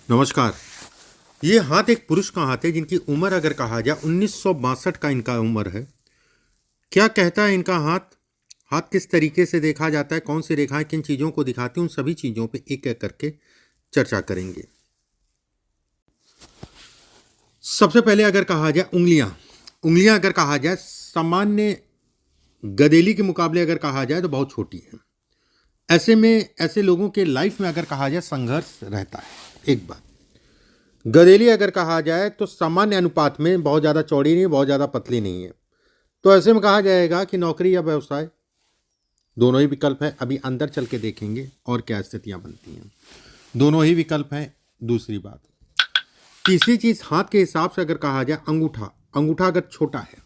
नमस्कार। ये हाथ एक पुरुष का हाथ है जिनकी उम्र अगर कहा जाए 1962 का इनका उम्र है। क्या कहता है इनका हाथ? हाथ किस तरीके से देखा जाता है, कौन सी रेखाएं किन चीज़ों को दिखाती हैं, उन सभी चीज़ों पे एक एक करके चर्चा करेंगे। सबसे पहले अगर कहा जाए उंगलियां, उंगलियां अगर कहा जाए सामान्य गदेली के मुकाबले अगर कहा जाए तो बहुत छोटी है। ऐसे में ऐसे लोगों के लाइफ में अगर कहा जाए संघर्ष रहता है। एक बात, गदेली अगर कहा जाए तो सामान्य अनुपात में बहुत ज़्यादा चौड़ी नहीं, बहुत ज़्यादा पतली नहीं है। तो ऐसे में कहा जाएगा कि नौकरी या व्यवसाय, दोनों ही विकल्प है। अभी अंदर चल के देखेंगे और क्या स्थितियां बनती हैं। दोनों ही विकल्प हैं। दूसरी बात, तीसरी चीज़, हाथ के हिसाब से अगर कहा जाए अंगूठा, अंगूठा अगर छोटा है,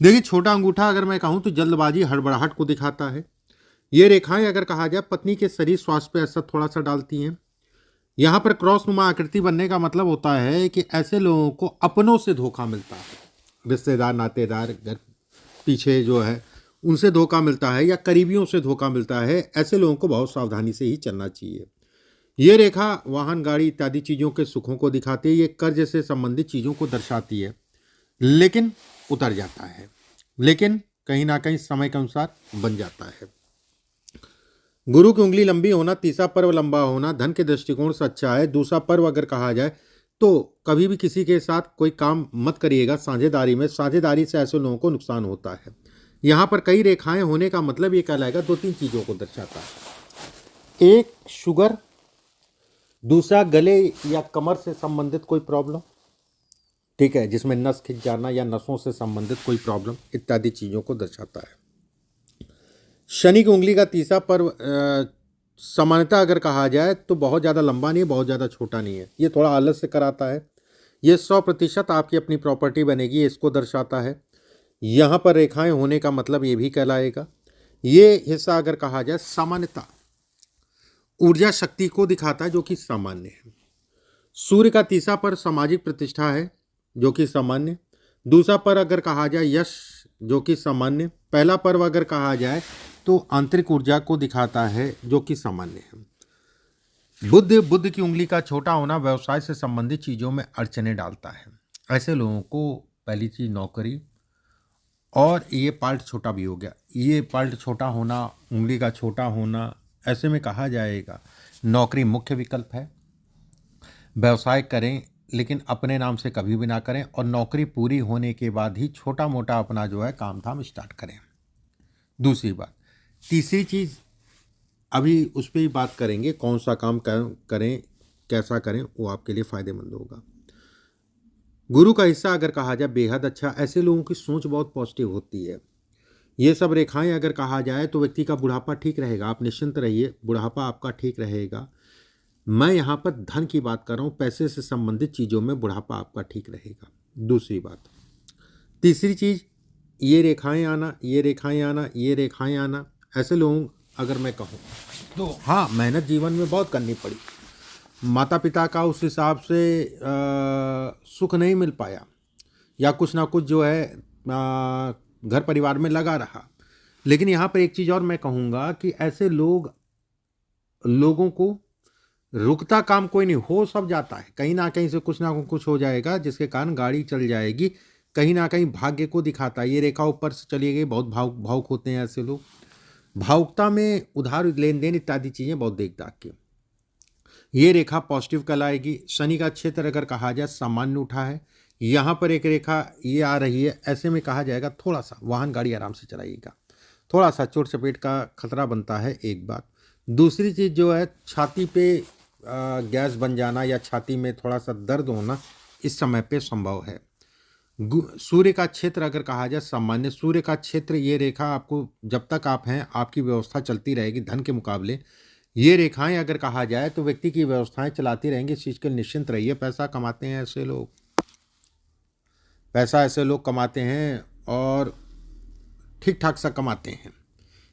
देखिए छोटा अंगूठा अगर मैं कहूँ तो जल्दबाजी हड़बड़ाहट को दिखाता है। ये रेखाएं अगर कहा जाए पत्नी के शरीर स्वास्थ्य पर असर थोड़ा सा डालती हैं। यहाँ पर क्रॉस नुमा आकृति बनने का मतलब होता है कि ऐसे लोगों को अपनों से धोखा मिलता है, रिश्तेदार नातेदार घर पीछे जो है उनसे धोखा मिलता है या करीबियों से धोखा मिलता है। ऐसे लोगों को बहुत सावधानी से ही चलना चाहिए। ये रेखा वाहन गाड़ी इत्यादि चीज़ों के सुखों को दिखाती है। ये कर्ज से संबंधित चीज़ों को दर्शाती है, लेकिन उतर जाता है, लेकिन कहीं ना कहीं समय के अनुसार बन जाता है। गुरु की उंगली लंबी होना, तीसरा पर्व लंबा होना धन के दृष्टिकोण से अच्छा है। दूसरा पर्व अगर कहा जाए तो कभी भी किसी के साथ कोई काम मत करिएगा साझेदारी में, साझेदारी से ऐसे लोगों को नुकसान होता है। यहाँ पर कई रेखाएं होने का मतलब ये कहलाएगा, दो तीन चीज़ों को दर्शाता है। एक शुगर, दूसरा गले या कमर से संबंधित कोई प्रॉब्लम, ठीक है, जिसमें नस खिंच जाना या नसों से संबंधित कोई प्रॉब्लम इत्यादि चीज़ों को दर्शाता है। शनि की उंगली का तीसरा पर्व सामान्यतः अगर कहा जाए तो बहुत ज़्यादा लंबा नहीं है, बहुत ज़्यादा छोटा नहीं है। ये थोड़ा आलस से कराता है। ये 100% आपकी अपनी प्रॉपर्टी बनेगी, इसको दर्शाता है। यहाँ पर रेखाएं होने का मतलब ये भी कहलाएगा। ये हिस्सा अगर कहा जाए सामान्यतः ऊर्जा शक्ति को दिखाता है, जो कि सामान्य है। सूर्य का तीसरा पर्व सामाजिक प्रतिष्ठा है, जो कि सामान्य। दूसरा पर्व अगर कहा जाए यश, जो कि सामान्य। पहला पर्व अगर कहा जाए तो आंतरिक ऊर्जा को दिखाता है, जो कि सामान्य है। बुद्ध की उंगली का छोटा होना व्यवसाय से संबंधित चीज़ों में अड़चने डालता है। ऐसे लोगों को पहली चीज़ नौकरी, और ये पार्ट छोटा भी हो गया, ये पार्ट छोटा होना, उंगली का छोटा होना, ऐसे में कहा जाएगा नौकरी मुख्य विकल्प है। व्यवसाय करें लेकिन अपने नाम से कभी भी ना करें, और नौकरी पूरी होने के बाद ही छोटा मोटा अपना जो है काम धाम स्टार्ट करें। दूसरी बात, तीसरी चीज़ अभी उस पर ही बात करेंगे, कौन सा काम करें कैसा करें, वो आपके लिए फ़ायदेमंद होगा। गुरु का हिस्सा अगर कहा जाए बेहद अच्छा, ऐसे लोगों की सोच बहुत पॉजिटिव होती है। ये सब रेखाएं अगर कहा जाए तो व्यक्ति का बुढ़ापा ठीक रहेगा, आप निश्चिंत रहिए, बुढ़ापा आपका ठीक रहेगा। मैं यहाँ पर धन की बात कर रहा हूँ, पैसे से संबंधित चीज़ों में बुढ़ापा आपका ठीक रहेगा। दूसरी बात, तीसरी चीज़, ये रेखाएं आना, ये रेखाएं आना, ये रेखाएं आना, ऐसे लोगों अगर मैं कहूँ तो हाँ, मेहनत जीवन में बहुत करनी पड़ी, माता पिता का उस हिसाब से सुख नहीं मिल पाया, या कुछ ना कुछ जो है घर परिवार में लगा रहा। लेकिन यहाँ पर एक चीज़ और मैं कहूँगा कि ऐसे लोगों को रुकता काम कोई नहीं, हो सब जाता है, कहीं ना कहीं से कुछ ना कुछ हो जाएगा जिसके कारण गाड़ी चल जाएगी। कहीं ना कहीं भाग्य को दिखाता है। ये रेखा ऊपर से चली गई, बहुत भावुक होते हैं ऐसे लोग, भावुकता में उधार लेन देन इत्यादि चीज़ें बहुत देख दाख के। ये रेखा पॉजिटिव कहलाएगी। शनि का क्षेत्र अगर कहा जाए सामान्य उठा है। यहाँ पर एक रेखा ये आ रही है, ऐसे में कहा जाएगा थोड़ा सा वाहन गाड़ी आराम से चलाइएगा, थोड़ा सा चोट चपेट का खतरा बनता है, एक बात। दूसरी चीज़ जो है, छाती पे गैस बन जाना या छाती में थोड़ा सा दर्द होना इस समय पे संभव है। सूर्य का क्षेत्र अगर कहा जाए सामान्य, सूर्य का क्षेत्र, ये रेखा आपको जब तक आप हैं आपकी व्यवस्था चलती रहेगी धन के मुकाबले। ये रेखाएं अगर कहा जाए तो व्यक्ति की व्यवस्थाएं चलाती रहेंगी, इस चीज़ के निश्चिंत रहिए। पैसा कमाते हैं ऐसे लोग, पैसा ऐसे लोग कमाते हैं और ठीक ठाक सा कमाते हैं।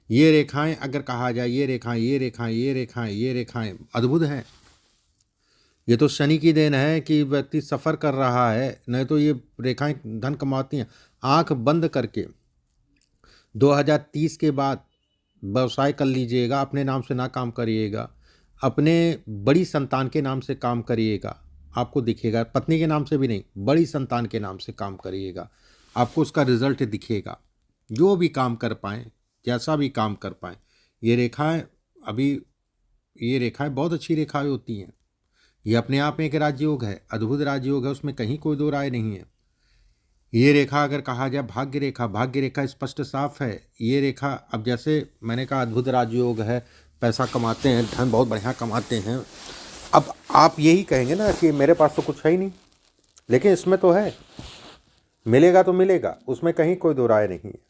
ये रेखाएं अगर कहा जाए, ये रेखाएं, ये रेखाएं, ये रेखाएं, ये रेखाएं अद्भुत हैं। ये तो शनि की देन है कि व्यक्ति सफ़र कर रहा है, नहीं तो ये रेखाएं धन कमाती हैं। आंख बंद करके 2030 के बाद व्यवसाय कर लीजिएगा, अपने नाम से ना काम करिएगा। अपने बड़ी संतान के नाम से काम करिएगा, आपको दिखेगा। पत्नी के नाम से भी नहीं, बड़ी संतान के नाम से काम करिएगा, आपको उसका रिजल्ट दिखेगा। जो भी काम कर पाएँ, जैसा भी काम कर पाएँ, ये रेखाएं अभी, ये रेखाएं बहुत अच्छी रेखाएं होती हैं। ये अपने आप में एक राजयोग है, अद्भुत राजयोग है, उसमें कहीं कोई दो राय नहीं है। ये रेखा अगर कहा जाए भाग्य रेखा स्पष्ट साफ है। ये रेखा, अब जैसे मैंने कहा अद्भुत राजयोग है, पैसा कमाते हैं, धन बहुत बढ़िया कमाते हैं। अब आप यही कहेंगे ना कि मेरे पास तो कुछ है ही नहीं, लेकिन इसमें तो है, मिलेगा तो मिलेगा, उसमें कहीं कोई दो राय नहीं है।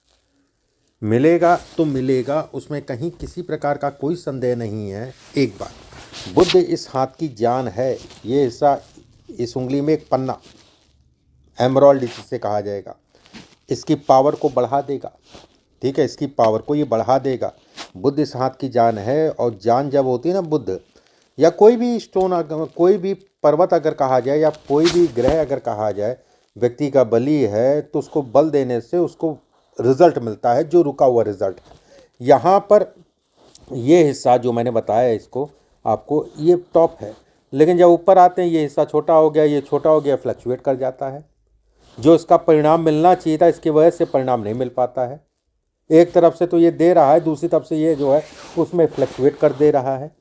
मिलेगा तो मिलेगा, उसमें कहीं किसी प्रकार का कोई संदेह नहीं है। एक बात, बुध इस हाथ की जान है। ये हिस्सा, इस उंगली में एक पन्ना, एमराल्ड जिसे कहा जाएगा, इसकी पावर को बढ़ा देगा। ठीक है, इसकी पावर को ये बढ़ा देगा। बुध इस हाथ की जान है, और जान जब होती है ना, बुध या कोई भी स्टोन, कोई भी पर्वत अगर कहा जाए, या कोई भी ग्रह अगर कहा जाए, व्यक्ति का बली है, तो उसको बल देने से उसको रिजल्ट मिलता है, जो रुका हुआ रिजल्ट। यहाँ पर ये हिस्सा जो मैंने बताया इसको आपको, ये टॉप है, लेकिन जब ऊपर आते हैं ये हिस्सा छोटा हो गया, ये छोटा हो गया, फ्लक्चुएट कर जाता है। जो इसका परिणाम मिलना चाहिए था, इसकी वजह से परिणाम नहीं मिल पाता है। एक तरफ से तो ये दे रहा है, दूसरी तरफ से ये जो है उसमें फ्लक्चुएट कर दे रहा है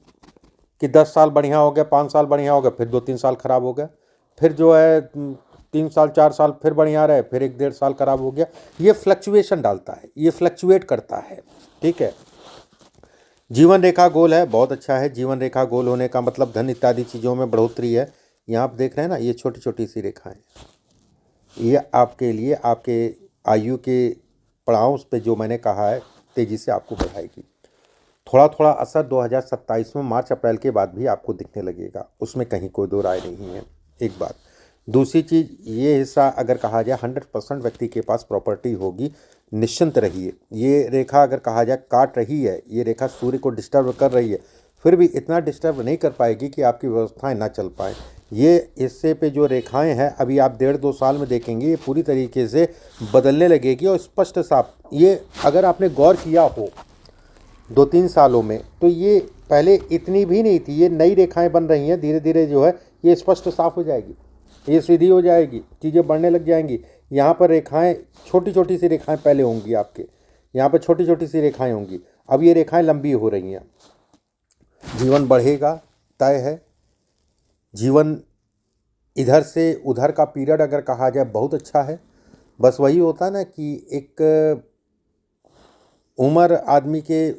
कि 10 साल बढ़िया हो गया, 5 साल बढ़िया हो गया, फिर 2-3 साल खराब हो गया, फिर जो है 3 साल 4 साल फिर बढ़िया रहे, फिर 1-1.5 साल खराब हो गया। ये फ्लक्चुएशन डालता है, ये फ्लक्चुएट करता है। ठीक है, जीवन रेखा गोल है, बहुत अच्छा है। जीवन रेखा गोल होने का मतलब धन इत्यादि चीज़ों में बढ़ोतरी है। यहाँ आप देख रहे हैं ना, ये छोटी छोटी सी रेखाएं, ये आपके लिए, आपके आयु के पड़ाव पे जो मैंने कहा है, तेज़ी से आपको बढ़ाएगी। थोड़ा थोड़ा असर 2027 में मार्च अप्रैल के बाद भी आपको दिखने लगेगा, उसमें कहीं कोई दो राय नहीं है। एक बात, दूसरी चीज़, ये हिस्सा अगर कहा जाए 100% व्यक्ति के पास प्रॉपर्टी होगी, निश्चिंत रहिए। ये रेखा अगर कहा जाए काट रही है, ये रेखा सूर्य को डिस्टर्ब कर रही है, फिर भी इतना डिस्टर्ब नहीं कर पाएगी कि आपकी व्यवस्थाएं ना चल पाएँ। ये हिस्से पे जो रेखाएं हैं, अभी आप 1.5-2 साल में देखेंगे ये पूरी तरीके से बदलने लगेगी, और स्पष्ट साफ, ये अगर आपने गौर किया हो 2-3 सालों में, तो ये पहले इतनी भी नहीं थी। ये नई रेखाएं बन रही हैं, धीरे धीरे जो है ये स्पष्ट साफ हो जाएगी, ये सीधी हो जाएगी, चीज़ें बढ़ने लग जाएंगी। यहाँ पर रेखाएं, छोटी छोटी सी रेखाएं पहले होंगी आपके, यहाँ पर छोटी छोटी सी रेखाएं होंगी, अब ये रेखाएं लंबी हो रही हैं। जीवन बढ़ेगा, तय है। जीवन इधर से उधर का पीरियड अगर कहा जाए बहुत अच्छा है। बस वही होता है ना कि एक उम्र आदमी के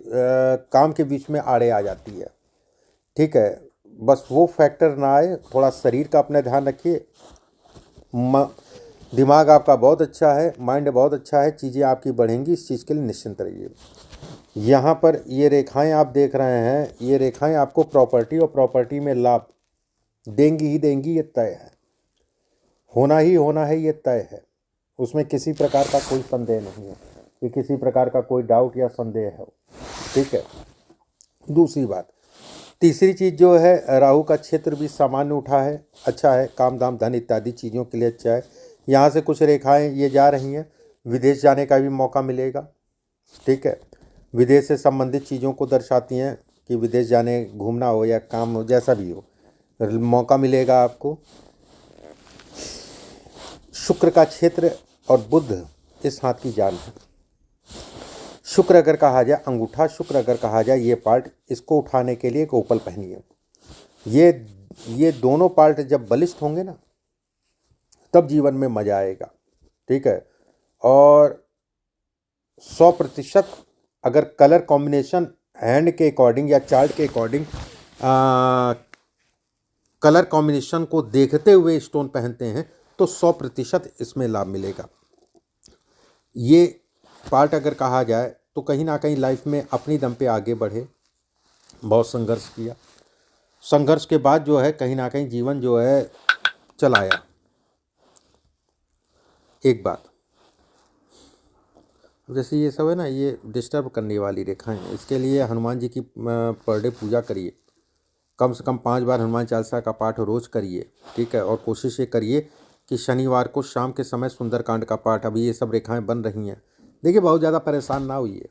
काम के बीच में आड़े आ जाती है। ठीक है, बस वो फैक्टर ना आए। थोड़ा शरीर का अपना ध्यान रखिए। दिमाग आपका बहुत अच्छा है, माइंड बहुत अच्छा है, चीज़ें आपकी बढ़ेंगी, इस चीज़ के लिए निश्चिंत रहिए। यहाँ पर ये रेखाएं आप देख रहे हैं, ये रेखाएं आपको प्रॉपर्टी और प्रॉपर्टी में लाभ देंगी ही देंगी, ये तय है। होना ही होना है, ये तय है। उसमें किसी प्रकार का कोई संदेह नहीं है कि किसी प्रकार का कोई डाउट या संदेह है। ठीक है, दूसरी बात, तीसरी चीज़ जो है, राहु का क्षेत्र भी सामान्य उठा है, अच्छा है, काम धाम धन इत्यादि चीज़ों के लिए अच्छा है। यहाँ से कुछ रेखाएं ये जा रही हैं, विदेश जाने का भी मौका मिलेगा। ठीक है, विदेश से संबंधित चीज़ों को दर्शाती हैं कि विदेश जाने, घूमना हो या काम हो, जैसा भी हो, मौका मिलेगा आपको। शुक्र का क्षेत्र और बुध इस हाथ की जान है। शुक्र अगर कहा जाए, अंगूठा शुक्र अगर कहा जाए, ये पार्ट, इसको उठाने के लिए एक ओपल पहनिए। ये दोनों पार्ट जब बलिष्ठ होंगे ना, तब जीवन में मजा आएगा। ठीक है, और 100% अगर कलर कॉम्बिनेशन हैंड के अकॉर्डिंग या चार्ट के अकॉर्डिंग कलर कॉम्बिनेशन को देखते हुए स्टोन पहनते हैं, तो 100% इसमें लाभ मिलेगा। ये पार्ट अगर कहा जाए तो कहीं ना कहीं लाइफ में अपनी दम पे आगे बढ़े, बहुत संघर्ष किया, संघर्ष के बाद जो है कहीं ना कहीं जीवन जो है चलाया। एक बात, जैसे ये सब है ना, ये डिस्टर्ब करने वाली रेखाएं, इसके लिए हनुमान जी की पर डे पूजा करिए, कम से कम 5 बार हनुमान चालीसा का पाठ रोज़ करिए। ठीक है, और कोशिश ये करिए कि शनिवार को शाम के समय सुंदरकांड का पाठ, अभी ये सब रेखाएं बन रही हैं, देखिए बहुत ज़्यादा परेशान ना होइए।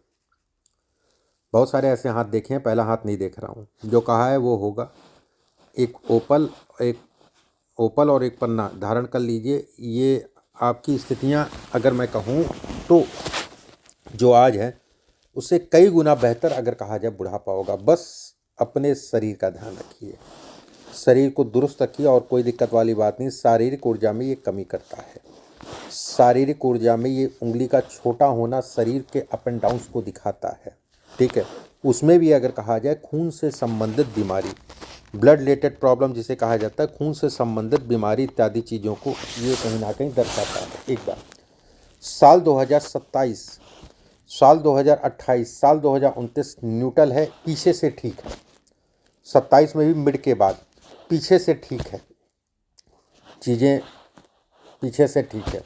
बहुत सारे ऐसे हाथ देखे हैं, पहला हाथ नहीं देख रहा हूँ। जो कहा है वो होगा। एक ओपल और एक पन्ना धारण कर लीजिए। ये आपकी स्थितियाँ अगर मैं कहूँ तो जो आज है उससे कई गुना बेहतर अगर कहा जाए बुढ़ापा होगा। बस अपने शरीर का ध्यान रखिए, शरीर को दुरुस्त रखिए और कोई दिक्कत वाली बात नहीं। शारीरिक ऊर्जा में ये कमी करता है। शारीरिक ऊर्जा में ये उंगली का छोटा होना शरीर के अप एंड डाउन्स को दिखाता है, ठीक है। उसमें भी अगर कहा जाए खून से संबंधित बीमारी, ब्लड रिलेटेड प्रॉब्लम जिसे कहा जाता है, खून से संबंधित बीमारी इत्यादि चीज़ों को ये कहीं ना कहीं दर्शाता है। एक बार साल 2027, साल 2028, साल 2029 न्यूट्रल है, पीछे से ठीक है। 27 में भी मिड के बाद पीछे से ठीक है, चीज़ें पीछे से ठीक है।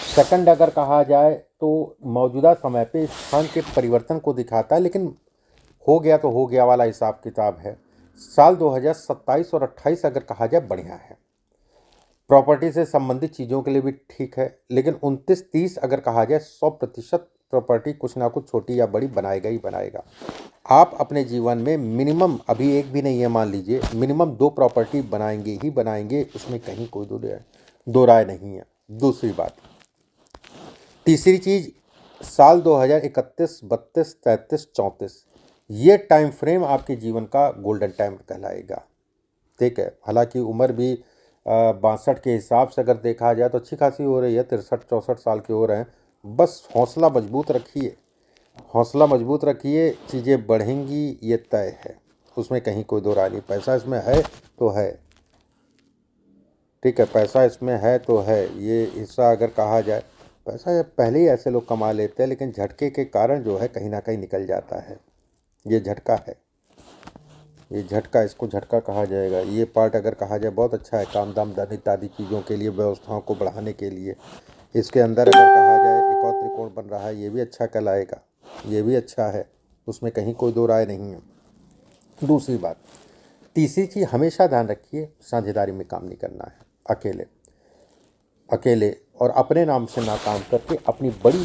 सेकंड अगर कहा जाए तो मौजूदा समय पे स्थान के परिवर्तन को दिखाता है, लेकिन हो गया तो हो गया वाला हिसाब किताब है। साल 2027 और 28 अगर कहा जाए बढ़िया है, प्रॉपर्टी से संबंधित चीज़ों के लिए भी ठीक है। लेकिन 29-30 अगर कहा जाए 100% प्रॉपर्टी कुछ ना कुछ छोटी या बड़ी बनाएगा ही बनाएगा। आप अपने जीवन में मिनिमम, अभी एक भी नहीं है मान लीजिए, मिनिमम 2 प्रॉपर्टी बनाएंगे ही बनाएंगे, उसमें कहीं कोई दो राय नहीं है। दूसरी बात, तीसरी चीज़, साल 2031, 32, 33, 34 ये टाइम फ्रेम आपके जीवन का गोल्डन टाइम कहलाएगा, ठीक है। हालांकि उम्र भी 62 के हिसाब से अगर देखा जाए तो अच्छी खासी हो रही है, 63-64 साल के हो रहे हैं। बस हौसला मजबूत रखिए, हौसला मजबूत रखिए, चीज़ें बढ़ेंगी ये तय है, उसमें कहीं कोई दो राय नहीं। पैसा इसमें है तो है, ठीक है, पैसा इसमें है तो है। ये हिस्सा अगर कहा जाए, पैसा पहले ही ऐसे लोग कमा लेते हैं, लेकिन झटके के कारण जो है कहीं ना कहीं निकल जाता है। ये झटका है, ये झटका, इसको झटका कहा जाएगा। ये पार्ट अगर कहा जाए बहुत अच्छा है, काम दाम धन इत्यादि चीज़ों के लिए, व्यवस्थाओं को बढ़ाने के लिए। इसके अंदर अगर कहा जाए एक और त्रिकोण बन रहा है, ये भी अच्छा कहलाएगा, ये भी अच्छा है, उसमें कहीं कोई दो राय नहीं है। दूसरी बात, तीसरी चीज़ हमेशा ध्यान रखिए, साझेदारी में काम नहीं करना है। अकेले और अपने नाम से ना काम करके अपनी बड़ी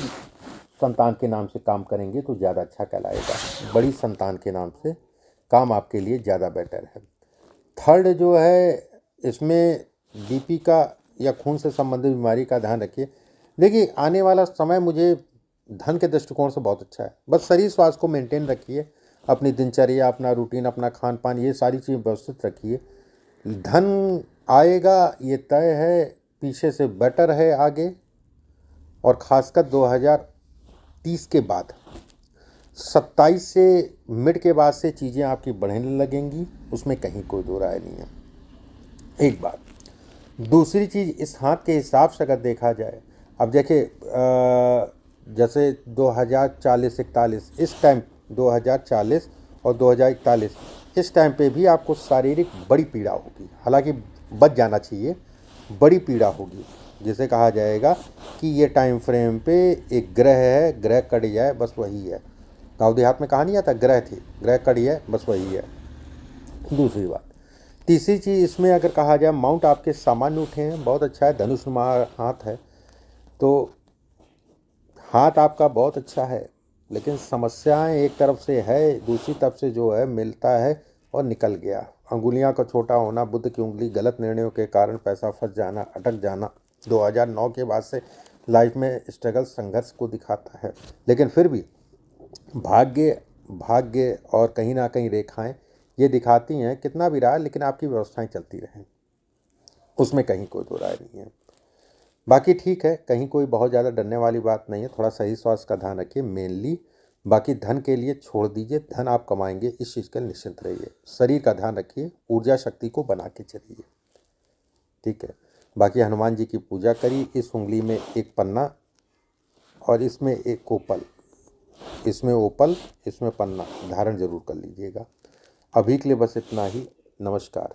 संतान के नाम से काम करेंगे तो ज़्यादा अच्छा कहलाएगा। बड़ी संतान के नाम से काम आपके लिए ज़्यादा बेटर है। थर्ड जो है, इसमें बीपी का या खून से संबंधित बीमारी का ध्यान रखिए। देखिए आने वाला समय मुझे धन के दृष्टिकोण से बहुत अच्छा है। बस शरीर स्वास्थ्य को मेंटेन रखिए, अपनी दिनचर्या, अपना रूटीन, अपना खान पान, ये सारी चीज़ें व्यवस्थित रखिए। धन आएगा ये तय है, पीछे से बेटर है आगे। और ख़ासकर 2030 के बाद, 27 से मिड के बाद से चीज़ें आपकी बढ़ने लगेंगी, उसमें कहीं कोई दो राय नहीं है। एक बात, दूसरी चीज़, इस हाथ के हिसाब से अगर देखा जाए, अब देखिए जैसे 2040-41 इस टाइम, 2040 और 2041 इस टाइम पे भी आपको शारीरिक बड़ी पीड़ा होगी। हालांकि बच जाना चाहिए, बड़ी पीड़ा होगी, जिसे कहा जाएगा कि ये टाइम फ्रेम पे एक ग्रह है, ग्रह कट जाए बस वही है। गाँव देहात में कहा नहीं आता, ग्रह थी, ग्रह कट जाए बस वही है। दूसरी बात, तीसरी चीज़ इसमें अगर कहा जाए, माउंट आपके सामान्य उठे हैं, बहुत अच्छा है, धनुष्नुमा हाथ है, तो हाथ आपका बहुत अच्छा है। लेकिन समस्याएं एक तरफ से है, दूसरी तरफ से जो है मिलता है और निकल गया। अंगुलियां का छोटा होना, बुद्ध की उंगली, गलत निर्णयों के कारण पैसा फंस जाना, अटक जाना, 2009 के बाद से लाइफ में स्ट्रगल, संघर्ष को दिखाता है। लेकिन फिर भी भाग्य और कहीं ना कहीं रेखाएं ये दिखाती हैं, कितना भी रहा लेकिन आपकी व्यवस्थाएं चलती रहें, उसमें कहीं कोई दो राय नहीं है। बाकी ठीक है, कहीं कोई बहुत ज़्यादा डरने वाली बात नहीं है। थोड़ा सही स्वास्थ्य का ध्यान रखिए मेनली। बाकी धन के लिए छोड़ दीजिए, धन आप कमाएंगे, इस चीज़ का निश्चिंत रहिए। शरीर का ध्यान रखिए, ऊर्जा शक्ति को बना के चलिए, ठीक है। बाकी हनुमान जी की पूजा करिए। इस उंगली में एक पन्ना और इसमें एक ओपल, इसमें पन्ना धारण जरूर कर लीजिएगा। अभी के लिए बस इतना ही। नमस्कार।